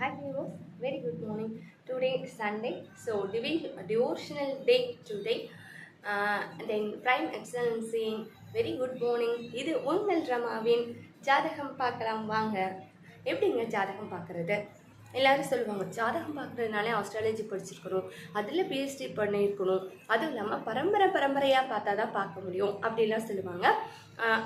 Hi viewers, very good morning. Today is Sunday, so devotional day today. Then Prime Excellency, very good morning. இது உங்கள் ரமாவின் ஜாதகம் பார்க்கலாம் வாங்க. எப்படிங்க ஜாதகம் பார்க்குறது? எல்லாரும் சொல்லுவாங்க ஜாதகம் பார்க்குறதுனாலே ஆஸ்ட்ராலஜி படிச்சிருக்கணும், அதில் பிஹெச்டி பண்ணியிருக்கணும், அதுவும் இல்லாமல் பரம்பரையாக பார்த்தா தான் பார்க்க முடியும் அப்படின்லாம் சொல்லுவாங்க.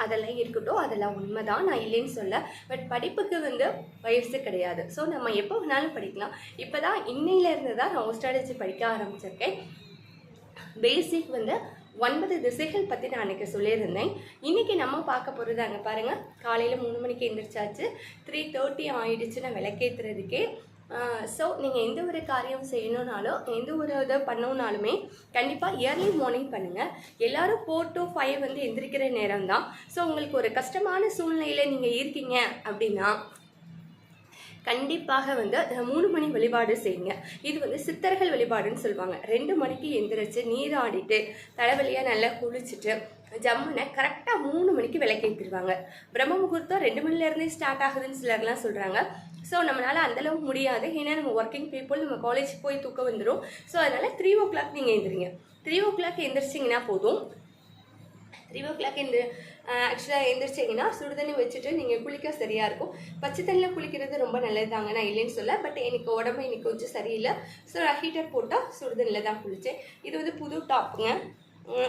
அதெல்லாம் இருக்கட்டும், அதெல்லாம் உண்மைதான், நான் இல்லைன்னு சொல்ல. பட் படிப்புக்கு வயசு கிடையாது. ஸோ நம்ம எப்போ வேணாலும் படிக்கலாம். இப்போ தான் இன்னையிலேருந்து தான் நான் ஆஸ்ட்ராலஜி படிக்க ஆரம்பிச்சிருக்கேன். பேசிக் 9 திசைகள் பற்றி நான் அன்றைக்கி சொல்லியிருந்தேன். இன்றைக்கி நம்ம பார்க்க போகிறது அங்கே பாருங்கள், காலையில் 3 மணிக்கு எழுந்திரிச்சாச்சு, 3:30 ஆகிடுச்சு நான் விளக்கேற்றுறதுக்கே. ஸோ நீங்கள் எந்த ஒரு காரியம் செய்யணுன்னாலும், எந்த ஒரு இதை பண்ணணுன்னாலுமே கண்டிப்பாக இயர்லி மார்னிங் பண்ணுங்கள். எல்லோரும் 4 to 5 எந்திரிக்கிற நேரம் தான். ஸோ உங்களுக்கு ஒரு கஷ்டமான சூழ்நிலையில் நீங்கள் இருக்கீங்க அப்படின்னா கண்டிப்பாக 3 மணி வழிபாடு செய்யுங்க. இது சித்தர்கள் வழிபாடுன்னு சொல்லுவாங்க. 2 மணிக்கு எந்திரிச்சு நீராடிட்டு தலைவலியாக நல்லா குளிச்சுட்டு ஜம்முனை கரெக்டாக 3 மணிக்கு விளக்கேற்றிடுவாங்க. பிரம்ம முகூர்த்தம் 2 மணிலேருந்தே ஸ்டார்ட் ஆகுதுன்னு சிலர்லாம் சொல்கிறாங்க. ஸோ நம்மளால் அந்தளவு முடியாது, ஏன்னா நம்ம ஒர்க்கிங் பீப்புள், நம்ம காலேஜ் போய் தூக்கம் வந்துடும். ஸோ அதனால் 3 o'clock நீங்கள் எழுந்திரிங்க. 3 o'clock எந்திரிச்சிங்கன்னா போதும். 3 o'clock ஆக்சுவலாக எந்திரிச்சிங்கன்னா சுடுதண்ணி வச்சுட்டு நீங்கள் குளிக்க சரியாக இருக்கும். பச்சை தண்ணியில் குளிக்கிறது ரொம்ப நல்லது தாங்க, நான் இல்லைன்னு சொல்ல. பட் எனக்கு உடம்பு இன்னைக்கு கொஞ்சம் சரியில்லை. ஸோ நான் ஹீட்டர் போட்டால் சுடுதண்ணியில் தான் குளித்தேன். இது புது டாப்புங்க.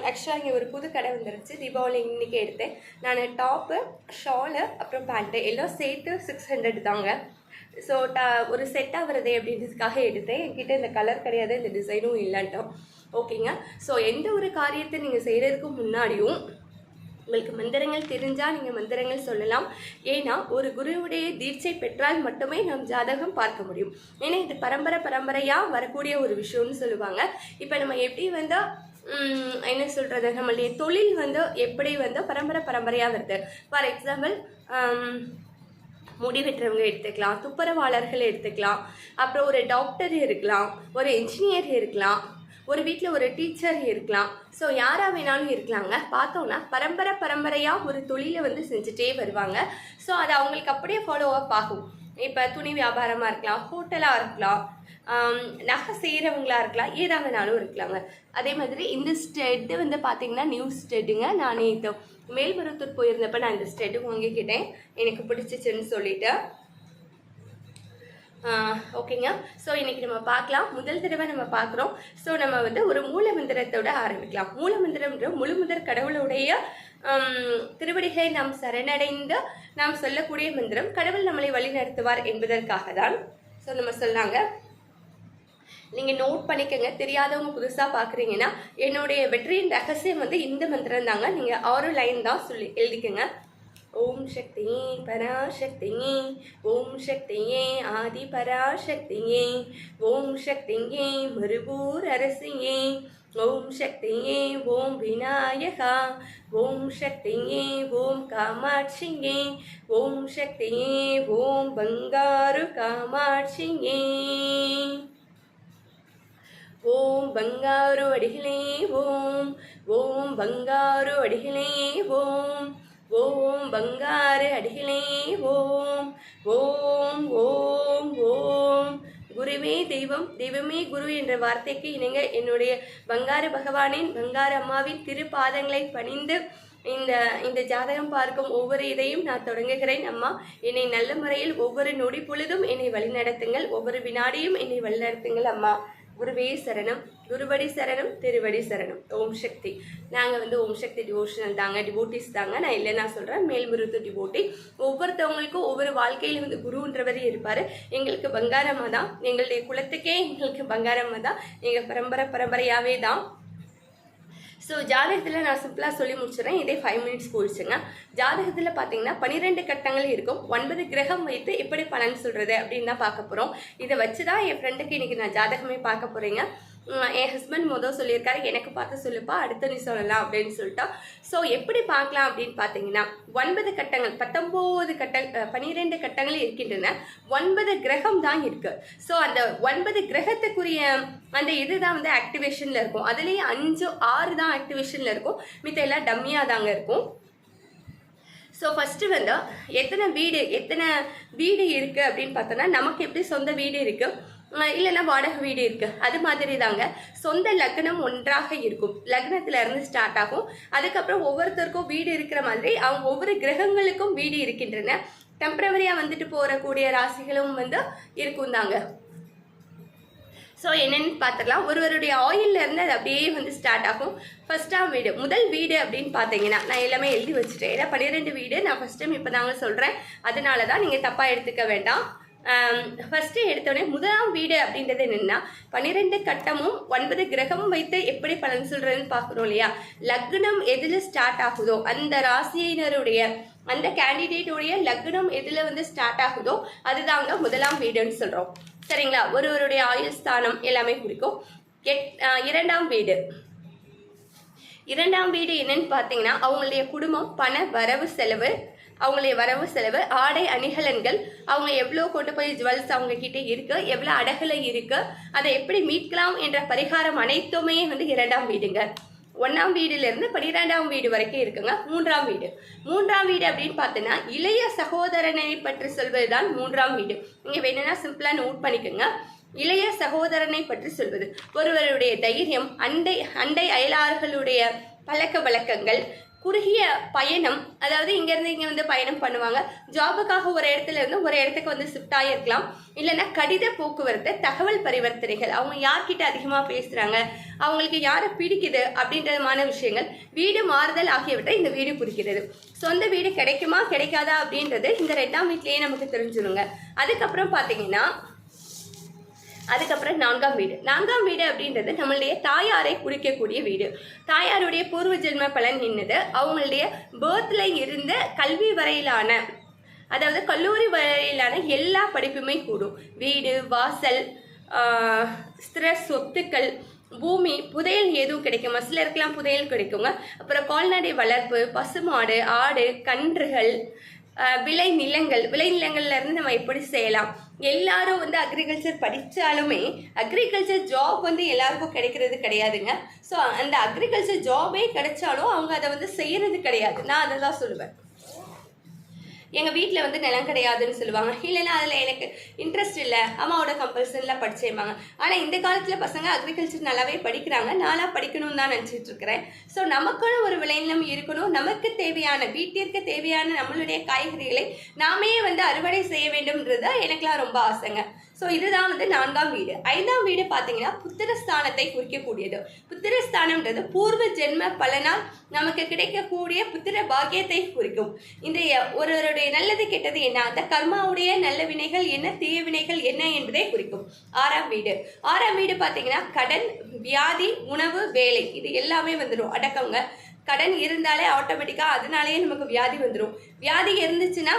ஆக்சுவலாக இங்கே ஒரு புது கடை வந்துருச்சு, தீபாவளி இன்றைக்கி எடுத்தேன். நான் டாப்பு, ஷாலு, அப்புறம் பேண்ட்டு எல்லாம் சேர்த்து 600 தாங்க. ஸோ ஒரு செட்டாக வருதே அப்படின்றதுக்காக எடுத்தேன். என்கிட்ட இந்த கலர் கிடையாது, இந்த டிசைனும் இல்லைன்ட்டோம். ஓகேங்க. ஸோ எந்த ஒரு காரியத்தை நீங்கள் செய்கிறதுக்கு முன்னாடியும் உங்களுக்கு மந்திரங்கள் தெரிஞ்சால் நீங்கள் மந்திரங்கள் சொல்லலாம். ஏன்னா ஒரு குருவுடைய தீட்சை பெற்றால் மட்டுமே நம் ஜாதகம் பார்க்க முடியும். ஏன்னா இது பரம்பரையாக வரக்கூடிய ஒரு விஷயம்னு சொல்லுவாங்க. இப்போ நம்ம எப்படி என்ன சொல்கிறது, நம்மளுடைய தொழில் எப்படி பரம்பரையாக வருது. ஃபார் எக்ஸாம்பிள் முடி வெட்டுறவங்க எடுத்துக்கலாம், துப்புரவாளர்கள் எடுத்துக்கலாம், அப்புறம் ஒரு டாக்டர் இருக்கலாம், ஒரு என்ஜினியர் இருக்கலாம், ஒரு வீட்டில் ஒரு டீச்சர் இருக்கலாம். ஸோ யாராக வேணாலும் இருக்கலாங்க. பார்த்தோன்னா பரம்பரையாக ஒரு தொழிலை செஞ்சுட்டே வருவாங்க. ஸோ அது அவங்களுக்கு அப்படியே ஃபாலோ அப் ஆகும். இப்போ துணி வியாபாரமாக இருக்கலாம், ஹோட்டலாக இருக்கலாம், நகை செய்கிறவங்களாக இருக்கலாம், ஏதா வேணாலும் இருக்கலாங்க. அதே மாதிரி இந்த ஸ்டெட்டு பார்த்தீங்கன்னா நியூ ஸ்டெட்டுங்க. நான் இது மேல்மருவத்தூர் போயிருந்தப்போ நான் இந்த ஸ்டெட்டு வாங்கிக்கிட்டேன், எனக்கு பிடிச்சிச்சுன்னு சொல்லிட்டு. ஓகேங்க. ஸோ இன்றைக்கி நம்ம பார்க்கலாம். முதல் தடவை நம்ம பார்க்குறோம். ஸோ நம்ம ஒரு மூல மந்திரத்தோட ஆரம்பிக்கலாம். மூல மந்திரம்ன்ற முழுமுதற் கடவுளுடைய திருவடிகளை நாம் சரணடைந்து நாம் சொல்லக்கூடிய மந்திரம். கடவுள் நம்மளை வழி நடத்துவார் என்பதற்காக தான். ஸோ நம்ம சொன்னாங்க, நீங்கள் நோட் பண்ணிக்கங்க. தெரியாதவங்க புதுசாக பார்க்குறீங்கன்னா என்னுடைய வெற்றியின் ரகசியம் இந்த மந்திரம் தாங்க. நீங்கள் 6 லைன் தான் சொல்லி எழுதிக்கங்க. ஓம் சக்தியே பராசக்தியே, ஓம் சக்தியே ஆதி பராசக்தியே, ஓம் சக்தியே மறுபூர் அரசியே, ஓம் சக்தியே ஓம் விநாயகா, ஓம் சக்தியே ஓம் காமாட்சியே, ஓம் சக்தியே ஓம் பங்காரு காமாட்சியே, ஓம் பங்காரு அடிகளே ஓம், ஓம் பங்காரு அடிகளே ஓம், ஓம் பங்காரு அடிகளே ஓம், ஓம் ஓம் ஓம். குருவே தெய்வம், தெய்வமே குரு என்ற வார்த்தைக்கு இணங்க என்னுடைய பங்காரு பகவானின், பங்காரு அம்மாவின் திருப்பாதங்களை பணிந்து இந்த ஜாதகம் பார்க்கும் ஒவ்வொரு இதையும் நான் தொடங்குகிறேன். அம்மா, என்னை நல்ல முறையில் ஒவ்வொரு நொடி பொழுதும் என்னை வழிநடத்துங்கள், ஒவ்வொரு வினாடியும் என்னை வழிநடத்துங்கள் அம்மா. குருவே சரணம், குருவடி சரணம், திருவடி சரணம். ஓம் சக்தி. நாங்கள் ஓம் சக்தி டிவோஷனல் தாங்க, டிவோட்டிஸ் தாங்க. நான் இல்லை நான் சொல்கிறேன், மேல்மருவத்தூர் டிவோட்டி. ஒவ்வொருத்தவங்களுக்கும் ஒவ்வொரு வாழ்க்கையில் குருன்றவர் இருப்பார். எங்களுக்கு பங்காரம்மா தான், எங்களுடைய குலத்துக்கே எங்களுக்கு பங்காரம்மா தான், எங்கள் பரம்பரையாகவே தான். ஸோ ஜாதகத்தில் நான் சிம்பிளாக சொல்லி முடிச்சிடறேன். இதே 5 minutes போயிடுச்சுங்க. ஜாதகத்தில் பார்த்தீங்கன்னா 12 கட்டங்கள் இருக்கும். 9 கிரகம் வைத்து எப்படி பலன் சொல்கிறது அப்படின்னு தான் பார்க்க போகிறோம். இதை வச்சு தான் என் ஃப்ரெண்டுக்கு இன்றைக்கி நான் ஜாதகமே பார்க்க போகிறேங்க. என் ஹஸ்பண்ட் சொல்லியிருக்காரு, எனக்கு பார்த்து சொல்லுப்பா, அடுத்த நீ சொல்லலாம் அப்படின்னு சொல்லிட்டா. ஸோ எப்படி பார்க்கலாம் அப்படின்னு பார்த்தீங்கன்னா 9 கட்டங்கள், 12 கட்டங்கள் இருக்கின்றன. 9 கிரகம் தான் இருக்கு. ஸோ அந்த 9 கிரகத்துக்குரிய அந்த இதுதான் ஆக்டிவேஷனில் இருக்கும். அதுலேயே 5, 6 தான் ஆக்டிவேஷனில் இருக்கும். மித்த எல்லாம் டம்மியாக தாங்க இருக்கும். ஸோ ஃபஸ்ட்டு வந்து எத்தனை வீடு இருக்குது அப்படின்னு பார்த்தோன்னா, நமக்கு எப்படி சொந்த வீடு இருக்குது இல்லைன்னா வாடகை வீடு இருக்குது, அது மாதிரி தாங்க சொந்த லக்னம் ஒன்றாக இருக்கும். லக்னத்துல இருந்து ஸ்டார்ட் ஆகும். அதுக்கப்புறம் ஒவ்வொருத்தருக்கும் வீடு இருக்கிற மாதிரி அவங்க ஒவ்வொரு கிரகங்களுக்கும் வீடு இருக்கின்றன. டெம்பரவரியாக வந்துட்டு போகக்கூடிய ராசிகளும் வந்து இருக்கும் தாங்க. ஸோ என்னென்னு பார்த்துக்கலாம். ஒருவருடைய ஆயிலில் இருந்து அது அப்படியே வந்து ஸ்டார்ட் ஆகும். ஃபஸ்ட்டாம் வீடு, முதல் வீடு அப்படின்னு பார்த்தீங்கன்னா, நான் எல்லாமே எழுதி வச்சுட்டேன். ஏன்னா 12 வீடு நான் ஃபஸ்ட் டைம் இப்போ தாங்க சொல்கிறேன், அதனால தான் நீங்கள் தப்பாக எடுத்துக்க வேண்டாம். ஃபஸ்ட்டு எடுத்தோடனே முதலாம் வீடு அப்படின்றது என்னென்னா, 12 கட்டமும் 9 கிரகமும் வைத்து எப்படி பலன் சொல்கிறதுன்னு பார்க்குறோம் இல்லையா. லக்னம் எதில் ஸ்டார்ட் ஆகுதோ அந்த ராசியினருடைய அந்த கேண்டிடேட்டுடைய லக்னம் எதில் வந்து ஸ்டார்ட் ஆகுதோ அதுதாங்க முதலாம் வீடுன்னு சொல்கிறோம். சரிங்களா. ஒருவருடைய ஆயுள் ஸ்தானம் எல்லாமே குறிக்கும். இரண்டாம் வீடு என்னன்னு பார்த்தீங்கன்னா, அவங்களுடைய குடும்பம், பண வரவு செலவு, அவங்களுடைய வரவு செலவு, ஆடை அணிகலன்கள், அவங்க எவ்வளோ கொண்டு போய் ஜுவல்ஸ் அவங்க கிட்டே இருக்கு, எவ்வளோ அடகுல இருக்கு, அதை எப்படி மீட்கலாம் என்ற பரிகாரம் அனைத்துமே வந்து இரண்டாம் வீடுங்க. 1ஆம் வீடுலேருந்து 12ஆம் வீடு வரைக்கும் இருக்குங்க. மூன்றாம் வீடு அப்படின்னு பார்த்தீங்கன்னா, இளைய சகோதரனை பற்றி சொல்வது தான் மூன்றாம் வீடு. நீங்கள் வேணும்னா சிம்பிளாக நோட் பண்ணிக்கோங்க. இளைய சகோதரனை பற்றி சொல்வது ஒருவருடைய தைரியம், அண்டை அயலார்களுடைய பழக்க வழக்கங்கள், குறுகிய பயணம், அதாவது இங்கேருந்து இங்கே வந்து பயணம் பண்ணுவாங்க, ஜாபுக்காக ஒரு இடத்துல இருந்து ஒரு இடத்துக்கு வந்து ஷிஃப்ட் ஆகிருக்கலாம், இல்லைன்னா கடித போக்குவரத்து, தகவல் பரிவர்த்தனைகள், அவங்க யார்கிட்ட அதிகமாக பேசுகிறாங்க, அவங்களுக்கு யாரை பிடிக்குது அப்படின்றமான விஷயங்கள், வீடு மாறுதல் ஆகியவற்றை இந்த வீடு குறிக்கிறது. சொந்த வீடு கிடைக்குமா கிடைக்காதா அப்படின்றது இந்த 2ஆம் வீட்லேயே நமக்கு தெரிஞ்சிருங்க. அதுக்கப்புறம் பார்த்தீங்கன்னா, அதுக்கப்புறம் 4ஆம் வீடு அப்படின்றது நம்மளுடைய தாயாரை குறிக்கக்கூடிய வீடு. தாயாருடைய பூர்வ ஜென்ம பலன் என்னது, அவங்களுடைய பேர்த்ல இருந்த கல்வி வரையிலான, அதாவது கல்லூரி வரையிலான எல்லா படிப்புமே கூடும். வீடு, வாசல், ஸ்திர சொத்துக்கள், பூமி, புதையல் எதுவும் கிடைக்குமா, சிலருக்கெல்லாம் புதையல் கிடைக்குங்க. அப்புறம் கால்நடை வளர்ப்பு, பசுமாடு, ஆடு, கன்றுகள், விளைநிலங்கள்ல இருந்து நம்ம எப்படி செய்யலாம். எல்லாரும் வந்து அக்ரிகல்ச்சர் படித்தாலுமே அக்ரிகல்ச்சர் ஜாப் வந்து எல்லாருக்கும் கிடைக்கிறது கிடையாதுங்க. ஸோ அந்த அக்ரிகல்ச்சர் ஜாபே கிடைச்சாலும் அவங்க அதை வந்து செய்யறது கிடையாது. நான் அதை தான் சொல்லுவேன். எங்கள் வீட்டில் வந்து நிலம் கிடையாதுன்னு சொல்லுவாங்க, இல்லைன்னா அதில் எனக்கு இன்ட்ரெஸ்ட் இல்லை, அம்மாவோட கம்பல்சனில் படிச்சேம்பாங்க. ஆனால் இந்த காலத்தில் பசங்க அக்ரிகல்ச்சர் நல்லாவே படிக்கிறாங்க. நானாக படிக்கணும்னு தான் நினச்சிட்டு இருக்கிறேன். ஸோ நமக்குன்னு ஒரு விளைநிலம் இருக்கணும், நமக்கு தேவையான, வீட்டிற்கு தேவையான நம்மளுடைய காய்கறிகளை நாமே வந்து அறுவடை செய்ய வேண்டும்ன்றது எனக்குலாம் ரொம்ப ஆசைங்க. ஸோ இதுதான் வந்து 4ஆம் வீடு. 5ஆம் வீடு பார்த்தீங்கன்னா புத்திரஸ்தானத்தை குறிக்கக்கூடியது. புத்திரஸ்தானம்ன்றது பூர்வ ஜென்ம பலனால் நமக்கு கிடைக்கக்கூடிய புத்திர பாக்கியத்தை குறிக்கும். இந்த ஒருவருடைய நல்லது கெட்டது என்ன, அந்த கர்மாவுடைய நல்ல வினைகள் என்ன, தீய வினைகள் என்ன என்பதை குறிக்கும். 6ஆம் வீடு பார்த்தீங்கன்னா கடன், வியாதி, உணவு, வேலை, இது எல்லாமே வந்துடும் அடக்கங்க. கடன் இருந்தாலே ஆட்டோமேட்டிக்காக அதனாலேயே நமக்கு வியாதி வந்துடும். வியாதி இருந்துச்சுன்னா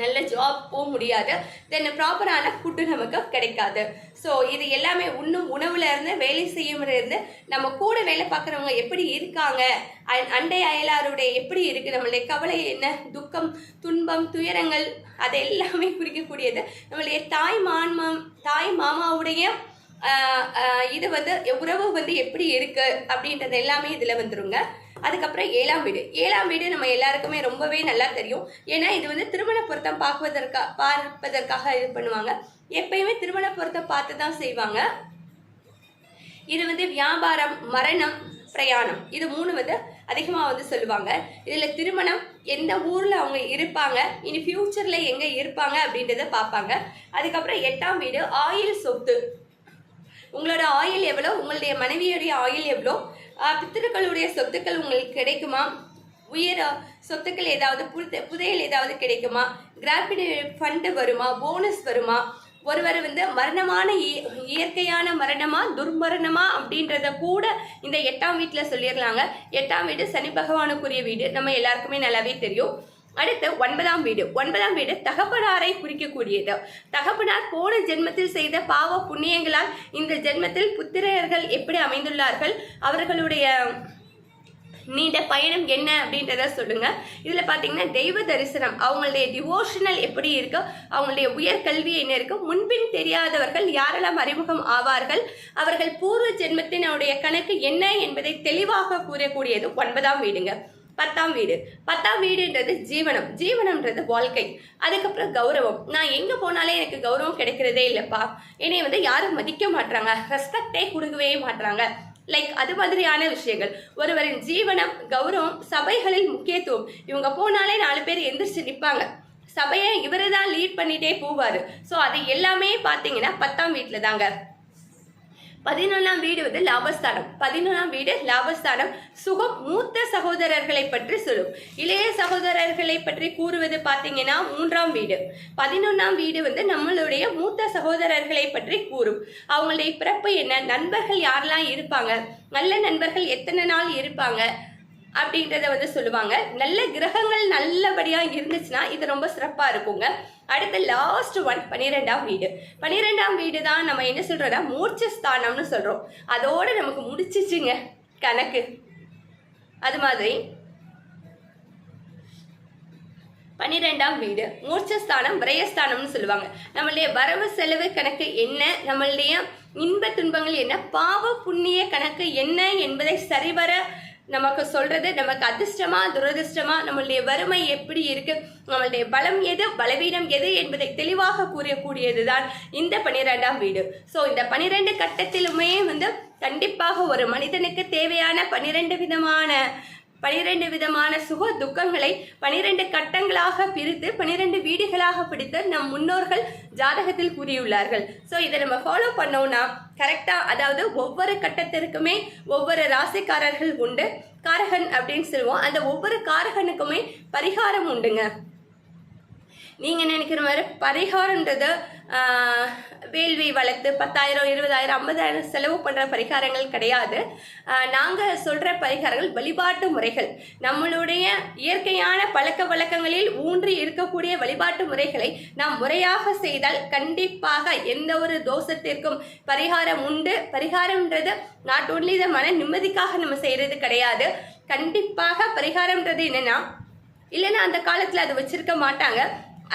நல்ல ஜாப் போக முடியாது, தென் ப்ராப்பரான ஃபுட்டு நமக்கு கிடைக்காது. ஸோ இது எல்லாமே உணவுல இருந்து, வேலை செய்யும் இருந்து, நம்ம கூட வேலை பார்க்குறவங்க எப்படி இருக்காங்க, அண்டை அயலாருடைய எப்படி இருக்குது, நம்மளுடைய கவலை என்ன, துக்கம், துன்பம், துயரங்கள், அதை எல்லாமே குறிக்கக்கூடியது. நம்மளுடைய தாய் மாமாவுடைய இது வந்து உறவு வந்து எப்படி இருக்கு அப்படின்றது எல்லாமே இதில் வந்துருங்க. அதுக்கப்புறம் 7ஆம் வீடு நம்ம எல்லாருக்குமே ரொம்பவே நல்லா தெரியும். ஏன்னா இது வந்து திருமண பொருத்தம் பார்ப்பதற்காக இது பண்ணுவாங்க. எப்பயுமே திருமண பொருத்தம் பார்த்து தான் செய்வாங்க. இது வந்து வியாபாரம், மரணம், பிரயாணம், இது 3 வந்து அதிகமாக வந்து சொல்லுவாங்க. இதில் திருமணம், எந்த ஊரில் அவங்க இருப்பாங்க, இனி ஃப்யூச்சரில் எங்கே இருப்பாங்க அப்படின்றத பார்ப்பாங்க. அதுக்கப்புறம் 8ஆம் வீடு ஆயுள் சொத்து, உங்களோட ஆயுள் எவ்வளோ, உங்களுடைய மனைவியுடைய ஆயுள் எவ்வளோ, பித்திருக்களுடைய சொத்துக்கள் உங்களுக்கு கிடைக்குமா, உயர் சொத்துக்கள் ஏதாவது, புதையல் ஏதாவது கிடைக்குமா, கிராஃபிட் ஃபண்டு வருமா, போனஸ் வருமா, ஒருவர் வந்து மரணமான இயற்கையான மரணமா துர்மரணமா அப்படின்றத கூட இந்த 8ஆம் வீட்டில் சொல்லிடலாங்க. 8ஆம் வீடு சனி பகவானுக்குரிய வீடு, நம்ம எல்லாருக்குமே நல்லாவே தெரியும். அடுத்து 9ஆம் வீடு தகப்பனாரை குறிக்கக்கூடியது. தகப்பனார் போன ஜென்மத்தில் செய்த பாவ புண்ணியங்களால் இந்த ஜென்மத்தில் புத்திரர்கள் எப்படி அமைந்துள்ளார்கள், அவர்களுடைய நீண்ட பயணம் என்ன அப்படின்றத சொல்லுங்க. இதில் பார்த்தீங்கன்னா தெய்வ தரிசனம், அவங்களுடைய டிவோஷனல் எப்படி இருக்கு, அவங்களுடைய உயர்கல்வி என்ன இருக்கு, முன்பின் தெரியாதவர்கள் யாரெல்லாம் அறிமுகம் ஆவார்கள், அவர்கள் பூர்வ ஜென்மத்தினுடைய கணக்கு என்ன என்பதை தெளிவாக கூறக்கூடியது 9ஆம் வீடுங்க. 10ஆம் வீடு. 10ஆம் வீடுன்றது ஜீவனம், ஜீவனம்ன்றது வாழ்க்கை. அதுக்கப்புறம் கௌரவம். நான் எங்க போனாலே எனக்கு கௌரவம் கிடைக்கிறதே இல்லப்பா, என்னை வந்து யாரும் மதிக்க மாட்டாங்க, ரெஸ்பெக்டே கொடுக்கவே மாட்டாங்க, லைக் அது மாதிரியான விஷயங்கள். ஒருவரின் ஜீவனம், கௌரவம், சபைகளில் முக்கியத்துவம். இவங்க போனாலே 4 பேர் எந்திரிச்சு நிற்பாங்க, சபையை இவரு தான் லீட் பண்ணிட்டே போவாரு. ஸோ அது எல்லாமே பார்த்தீங்கன்னா 10ஆம் வீட்டில் தாங்க. 11ஆம் வீடு வந்து லாபஸ்தானம். 11ஆம் வீடு லாபஸ்தானம், சுகம். மூத்த சகோதரர்களை பற்றி சொல்லும். இளைய சகோதரர்களை பற்றி கூறுவது பார்த்தீங்கன்னா 3ஆம் வீடு. 11ஆம் வீடு வந்து நம்மளுடைய மூத்த சகோதரர்களை பற்றி கூறும். அவங்களுடைய பிறப்பு என்ன, நண்பர்கள் யாரெல்லாம் இருப்பாங்க, நல்ல நண்பர்கள் எத்தனை நாள் இருப்பாங்க அப்படின்றத வந்து சொல்லுவாங்க. நல்ல கிரகங்கள் நல்லபடியா இருந்துச்சுன்னா இது ரொம்ப சிறப்பா இருக்குங்க. அடுத்த லாஸ்ட் ஒன் 12ஆம் வீடு. 12ஆம் வீடு தான் நம்ம என்ன சொல்றோம்னா மூர்ச்ச ஸ்தானம்னு சொல்றோம். அதோட நமக்கு முடிச்சிச்சுங்க கணக்கு. அது மாதிரி 12ஆம் வீடு மூர்ச்சஸ்தானம், விரயஸ்தானம்னு சொல்லுவாங்க. நம்மளுடைய வரவு செலவு கணக்கு என்ன, நம்மளுடைய இன்ப துன்பங்கள் என்ன, பாவ புண்ணிய கணக்கு என்ன என்பதை சரிவர நமக்கு சொல்றது, நமக்கு அதிர்ஷ்டமா துரதிர்ஷ்டமா, நம்மளுடைய வறுமை எப்படி இருக்கு, நம்மளுடைய பலம் எது பலவீனம் எது என்பதை தெளிவாக கூறக்கூடியதுதான் இந்த 12ஆம் வீடு. ஸோ இந்த 12 கட்டத்திலுமே வந்து கண்டிப்பாக ஒரு மனிதனுக்கு தேவையான 12 விதமான சுக துக்கங்களை 12 கட்டங்களாக பிரித்து 12 வீடுகளாக பிடித்து நம் முன்னோர்கள் ஜாதகத்தில் கூறியுள்ளார்கள். ஸோ இதை நம்ம ஃபாலோ பண்ணோம்னா கரெக்டாக, அதாவது ஒவ்வொரு கட்டத்திற்குமே ஒவ்வொரு ராசிக்காரர்கள் உண்டு, காரகன் அப்படின்னு சொல்லுவோம். அந்த ஒவ்வொரு காரகனுக்குமே பரிகாரம் உண்டுங்க. நீங்கள் நினைக்கிற மாதிரி பரிகாரன்றது வேள்வி வளர்த்து 10,000 20,000 50,000 செலவு பண்ணுற பரிகாரங்கள் கிடையாது. நாங்கள் சொல்கிற பரிகாரங்கள் வழிபாட்டு முறைகள், நம்மளுடைய இயற்கையான பழக்க வழக்கங்களில் ஊன்றி இருக்கக்கூடிய வழிபாட்டு முறைகளை நாம் முறையாக செய்தால் கண்டிப்பாக எந்த ஒரு தோஷத்திற்கும் பரிகாரம் உண்டு. பரிகாரம்ன்றது நாட் ஓன்லி த மன நிம்மதிக்காக நம்ம செய்கிறது கிடையாது. கண்டிப்பாக பரிகாரம்ன்றது என்னென்னா, இல்லைன்னா அந்த காலத்தில் அது வச்சிருக்க மாட்டாங்க.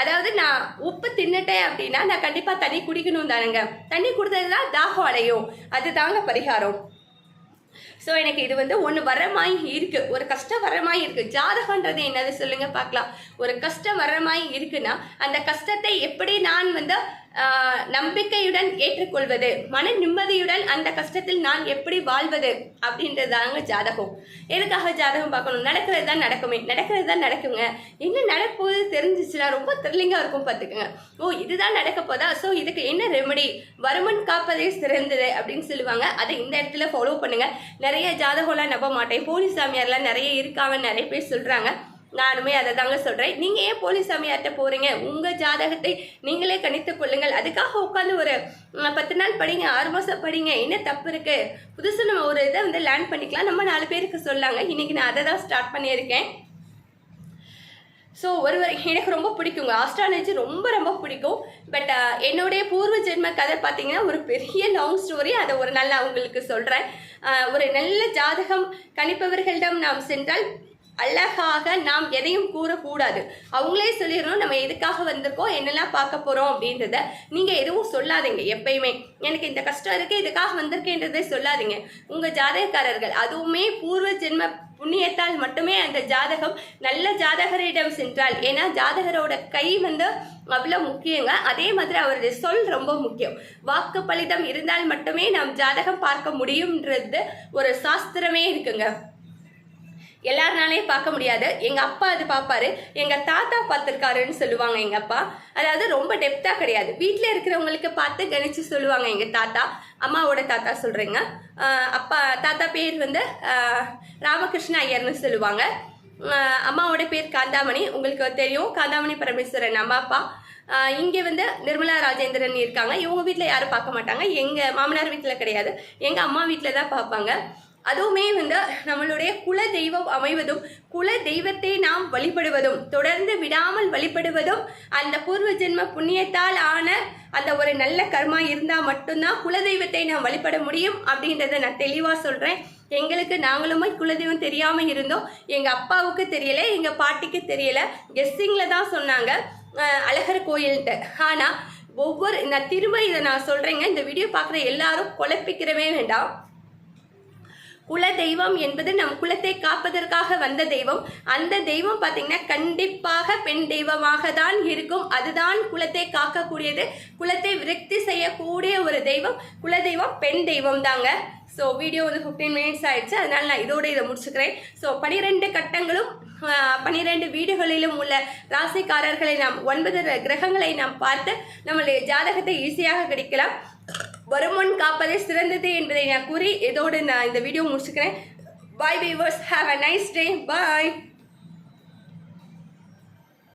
அதாவது நான் உப்பு தின்னுட்டேன் அப்படின்னா நான் கண்டிப்பாக தண்ணி குடிக்கணும் தானுங்க, தண்ணி குடித்ததுதான் தாகம் அடையும், அது தாங்க பரிகாரம். ஸோ எனக்கு இது வந்து ஒன்று வர மாதிரி இருக்கு, ஒரு கஷ்டம் வர மாதிரி இருக்கு. ஜாதகன்றது என்னது சொல்லுங்க பார்க்கலாம். ஒரு கஷ்டம் வர மாதிரி இருக்குன்னா அந்த கஷ்டத்தை எப்படி நான் வந்து நம்பிக்கையுடன் ஏற்றுக்கொள்வது, மன நிம்மதியுடன் அந்த கஷ்டத்தில் நான் எப்படி வாழ்வது அப்படின்றதாங்க ஜாதகம். எதுக்காக ஜாதகம் பார்க்கணும்? நடக்கிறது தான் நடக்குமே, நடக்கிறது தான் நடக்குங்க. என்ன நடப்போது தெரிஞ்சிச்சுன்னா ரொம்ப த்ரில்லிங்காக இருக்கும் பார்த்துக்குங்க. ஓ இதுதான் நடக்க போதா, ஸோ இதுக்கு என்ன ரெமெடி, வருமன் காப்பதே சிறந்தது அப்படின்னு சொல்லுவாங்க. அதை இந்த இடத்துல ஃபாலோ பண்ணுங்க. நிறைய ஜாதகம்லாம் நம்ப மாட்டேன், போலீஸ் சாமியார்லாம் நிறைய இருக்காங்க, நிறைய பேர் சொல்கிறாங்க. நானுமே அதை தாங்க சொல்கிறேன். நீங்கள் ஏன் போலீஸ் சாமியார்ட்ட போகிறீங்க? உங்கள் ஜாதகத்தை நீங்களே கணித்து கொள்ளுங்கள். அதுக்காக உட்காந்து ஒரு 10 நாள் படிங்க, 6 மாதம் படிங்க, என்ன தப்பு இருக்குது? புதுசு நம்ம ஒரு இதை வந்து லேர்ன் பண்ணிக்கலாம், நம்ம 4 பேருக்கு சொல்லாங்க. இன்றைக்கி நான் அதை தான் ஸ்டார்ட் பண்ணியிருக்கேன். ஸோ எனக்கு ரொம்ப பிடிக்குங்க, ஆஸ்ட்ராலஜி ரொம்ப ரொம்ப பிடிக்கும். பட் என்னுடைய பூர்வ ஜென்ம கதை பார்த்தீங்கன்னா ஒரு பெரிய லாங் ஸ்டோரி, அதை ஒரு நாள் நான் உங்களுக்கு சொல்கிறேன். ஒரு நல்ல ஜாதகம் கணிப்பவர்களிடம் நாம் சென்றால் அழகாக நாம் எதையும் கூறக்கூடாது, அவங்களே சொல்லிடணும் நம்ம எதுக்காக வந்திருக்கோம், என்னெல்லாம் பார்க்க போகிறோம் அப்படின்றத. நீங்கள் எதுவும் சொல்லாதீங்க எப்பயுமே, எனக்கு இந்த கஷ்டம் இருக்குது இதுக்காக வந்திருக்கேன்றதை சொல்லாதீங்க. உங்கள் ஜாதகக்காரர்கள், அதுவுமே பூர்வ ஜென்ம புண்ணியத்தால் மட்டுமே அந்த ஜாதகம் நல்ல ஜாதகரிடம் சென்றால், ஏன்னா ஜாதகரோட கை வந்து அவ்வளோ முக்கியங்க. அதே மாதிரி அவருடைய சொல் ரொம்ப முக்கியம். வாக்கு பலிதம் இருந்தால் மட்டுமே நாம் ஜாதகம் பார்க்க முடியும்ன்றது ஒரு சாஸ்திரமே இருக்குங்க. எல்லாருனாலே பார்க்க முடியாது. எங்கள் அப்பா அது பார்ப்பாரு, எங்கள் தாத்தா பார்த்துருக்காருன்னு சொல்லுவாங்க எங்கள் அப்பா. அதாவது ரொம்ப டெப்த்தாக கிடையாது, வீட்டில் இருக்கிறவங்களுக்கு பார்த்து கணிச்சு சொல்லுவாங்க எங்கள் தாத்தா. அம்மாவோட தாத்தா சொல்கிறேங்க. தாத்தா பேர் வந்து ராமகிருஷ்ண ஐயர்னு சொல்லுவாங்க. அம்மாவோட பேர் காந்தாமணி, உங்களுக்கு தெரியும், காந்தாமணி பரமேஸ்வரன் அம்மா அப்பா. இங்கே வந்து நிர்மலா ராஜேந்திரன் இருக்காங்க. இவங்க வீட்டில் யாரும் பார்க்க மாட்டாங்க, எங்கள் மாமனார் வீட்டில் கிடையாது, எங்கள் அம்மா வீட்டில் தான் பார்ப்பாங்க. அதுவுமே வந்து நம்மளுடைய குல தெய்வம் அமைவதும் குல தெய்வத்தை நாம் வழிபடுவதும் தொடர்ந்து விடாமல் வழிபடுவதும் அந்த பூர்வ ஜென்ம புண்ணியத்தால் ஆன அந்த ஒரு நல்ல கர்மா இருந்தால் மட்டும்தான் குலதெய்வத்தை நாம் வழிபட முடியும் அப்படின்றத நான் தெளிவாக சொல்கிறேன். எங்களுக்கு நாங்களுமே குலதெய்வம் தெரியாமல் இருந்தோம், எங்கள் அப்பாவுக்கு தெரியல, எங்கள் பாட்டிக்கு தெரியல, கெஸ்ஸிங்கில் தான் சொன்னாங்க அழகர் கோயில்ன்ட்டு. ஆனால் நான் திரும்ப இதை நான் சொல்கிறேங்க, இந்த வீடியோ பார்க்குற எல்லாரும் குழப்பிக்கிறவே வேண்டாம். குல தெய்வம் என்பது நம் குலத்தை காப்பதற்காக வந்த தெய்வம். அந்த தெய்வம் பார்த்தீங்கன்னா கண்டிப்பாக பெண் தெய்வமாக தான் இருக்கும். அதுதான் குலத்தை காக்கக்கூடியது, குலத்தை விருத்தி செய்யக்கூடிய ஒரு தெய்வம். குல தெய்வம் பெண் தெய்வம் தாங்க. ஸோ வீடியோ வந்து 15 மினிட்ஸ் ஆயிடுச்சு, அதனால நான் இதோட இதை முடிச்சுக்கிறேன். ஸோ 12 கட்டங்களும் 12 வீடுகளிலும் உள்ள ராசிக்காரர்களை நாம் 9 கிரகங்களை நாம் பார்த்து நம்மளுடைய ஜாதகத்தை ஈஸியாக கிடைக்கலாம். வருமுன் காப்பதே சிறந்தது என்பதை நான் கூறி இதோடு நான் இந்த வீடியோ முடிச்சுக்கிறேன். Bye viewers, have a nice day. Bye.